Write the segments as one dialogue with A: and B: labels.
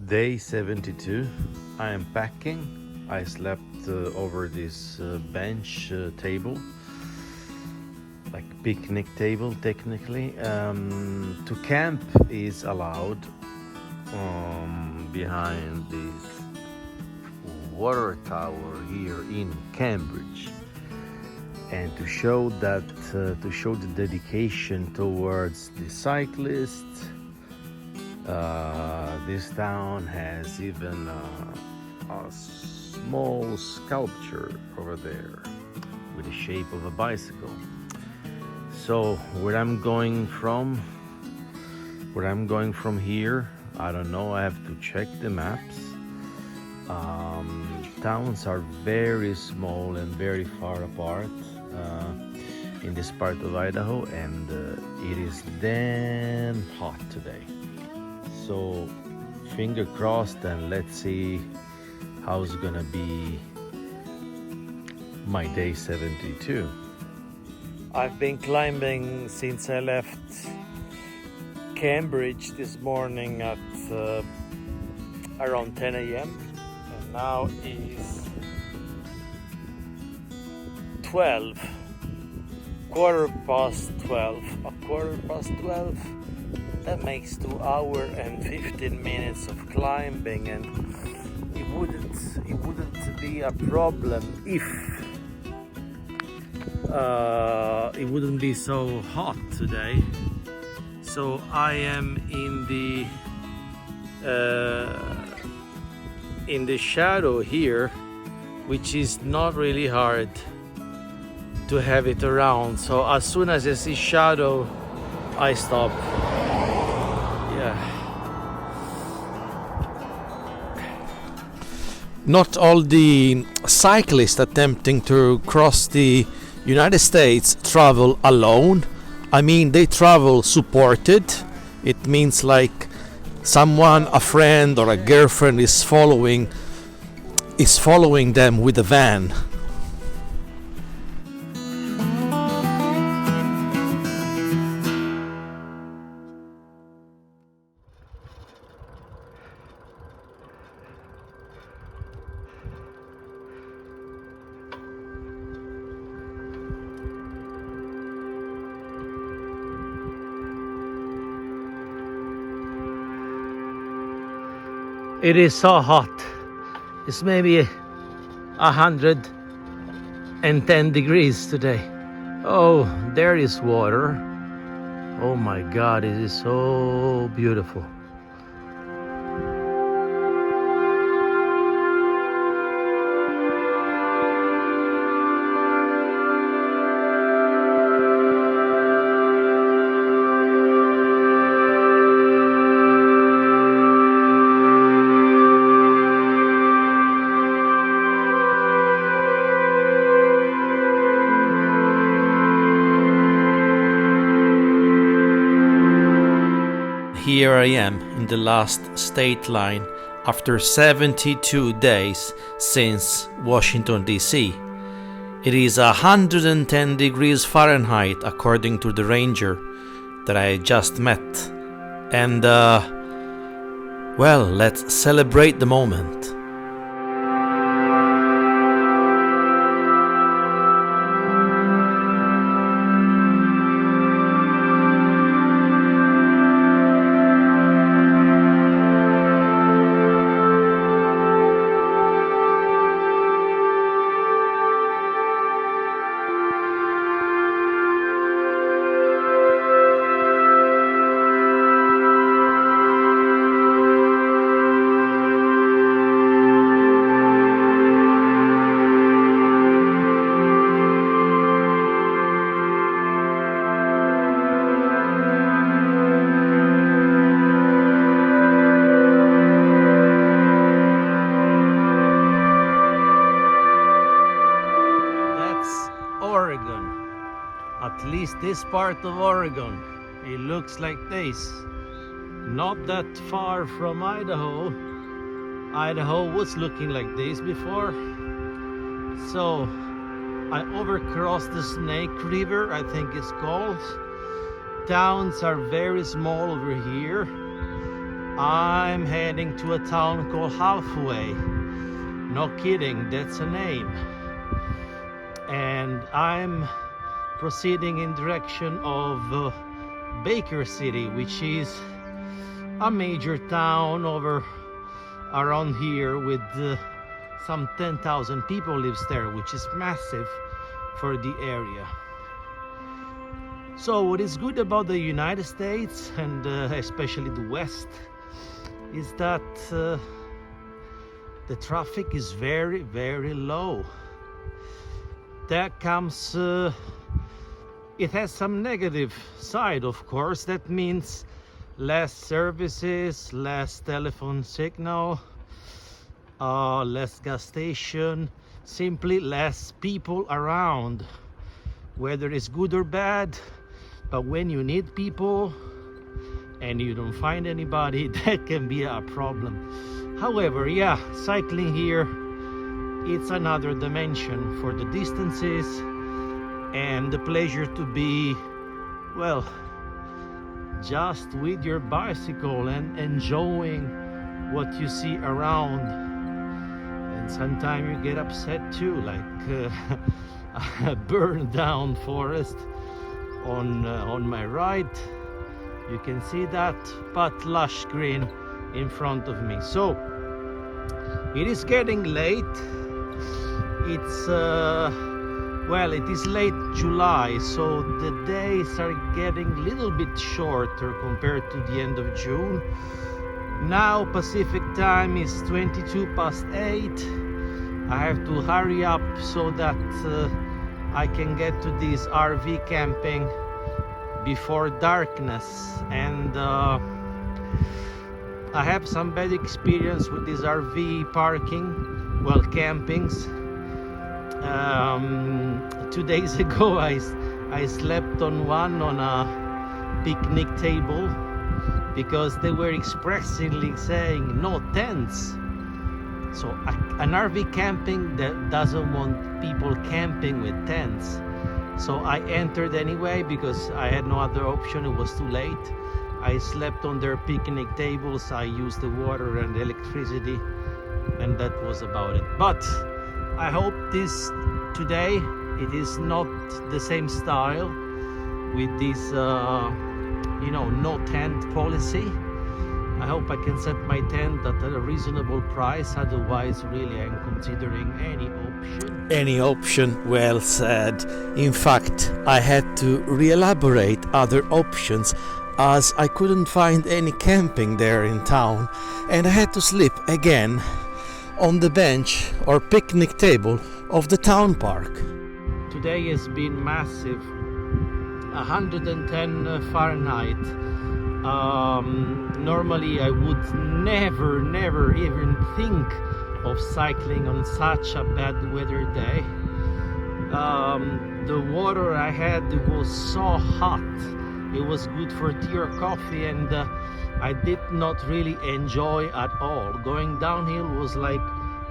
A: Day 72. I am packing. I slept over this bench table, like picnic table technically. To camp is allowed behind this water tower here in Cambridge. And to show that, to show the dedication towards the cyclists, this town has even a small sculpture over there with the shape of a bicycle. So where I'm going from here, I don't know. I have to check the maps. Towns are very small and very far apart in this part of Idaho, and it is damn hot today. So finger crossed, and let's see how's gonna be my day 72. I've been climbing since I left Cambridge this morning at around 10 a.m. and now is 12, quarter past 12. A quarter past 12. That makes 2 hours and 15 minutes of climbing, and it wouldn't be a problem if it wouldn't be so hot today. So I am in the shadow here, which is not really hard to have it around. So as soon as I see shadow, I stop. Not all the cyclists attempting to cross the United States travel alone. I mean, they travel supported. It means like someone, a friend or a girlfriend is following them with a van. It is so hot. It's maybe 110 degrees today. Oh, there is water. Oh my God, it is so beautiful. Here I am in the last state line after 72 days since Washington, D.C. It is 110 degrees Fahrenheit according to the ranger that I just met. And well, let's celebrate the moment. At least this part of Oregon, it looks like this. Not that far from Idaho. Idaho was looking like this before. So I overcrossed the Snake River, I think it's called. Towns are very small over here. I'm heading to a town called Halfway. No kidding, that's a name. And I'm proceeding in direction of Baker City, which is a major town over around here with some 10,000 people lives there, which is massive for the area. So what is good about the United States and especially the West is that the traffic is very, very low. That comes, it has some negative side, of course. That means less services, less telephone signal, less gas station, simply less people around, whether it's good or bad. But when you need people and you don't find anybody, that can be a problem. However, yeah, cycling here, it's another dimension for the distances and the pleasure to be, well, just with your bicycle and enjoying what you see around. And sometimes you get upset too, like a burned down forest on my right. You can see that, but lush green in front of me. So it is getting late. It's well, it is late July, so the days are getting a little bit shorter compared to the end of June. Now Pacific time is 8:22. I have to hurry up so that I can get to this RV camping before darkness. And I have some bad experience with this RV parking, well, campings. 2 days ago I slept on a picnic table because they were expressly saying no tents. So an RV camping that doesn't want people camping with tents. So I entered anyway because I had no other option. It was too late. I slept on their picnic tables. I used the water and the electricity, and that was about it. But I hope this today it is not the same style with this you know, no tent policy. I hope I can set my tent at a reasonable price, otherwise really I'm considering any option. Any option, well said. In fact, I had to re-elaborate other options as I couldn't find any camping there in town, and I had to sleep again on the bench or picnic table of the town park. Today has been massive, 110 Fahrenheit. Normally I would never even think of cycling on such a bad weather day. The water I had was so hot. It was good for tea or coffee, and I did not really enjoy at all. Going downhill was like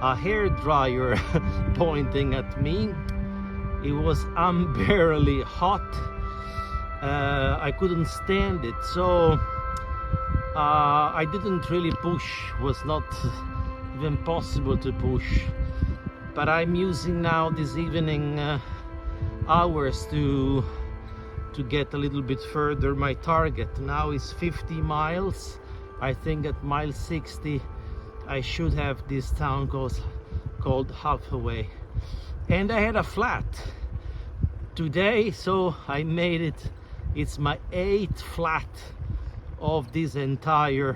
A: a hair dryer pointing at me. It was unbearably hot. I couldn't stand it, so I didn't really push. Was not even possible to push. But I'm using now this evening hours to get a little bit further. My target now is 50 miles. I think at mile 60 I should have this town called Halfway. And I had a flat today, so I made it. It's my 8th flat of this entire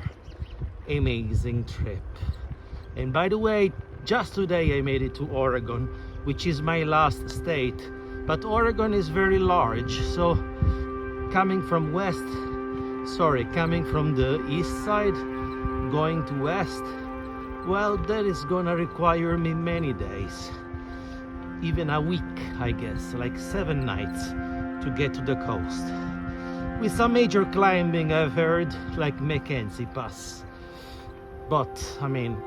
A: amazing trip. And by the way, just today I made it to Oregon, which is my last state. But Oregon is very large, so coming from the east side, going to west, well, that is gonna require me many days, even a week, I guess, like 7 nights to get to the coast. With some major climbing, I've heard, like Mackenzie Pass. But, I mean,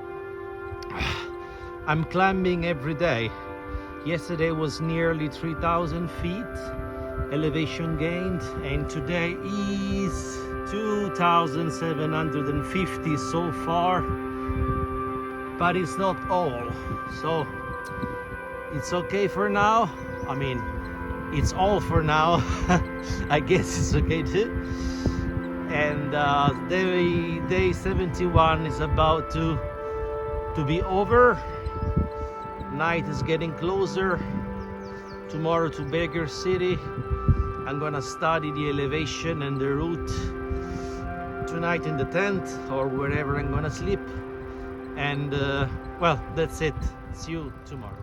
A: I'm climbing every day. Yesterday was nearly 3,000 feet elevation gained, and today is 2,750 so far, but it's not all, so it's okay for now. I mean, it's all for now. I guess it's okay too. And day 71 is about to be over. Night is getting closer. Tomorrow to Baker City. I'm gonna study the elevation and the route tonight in the tent or wherever I'm gonna sleep. And well, that's it. See you tomorrow.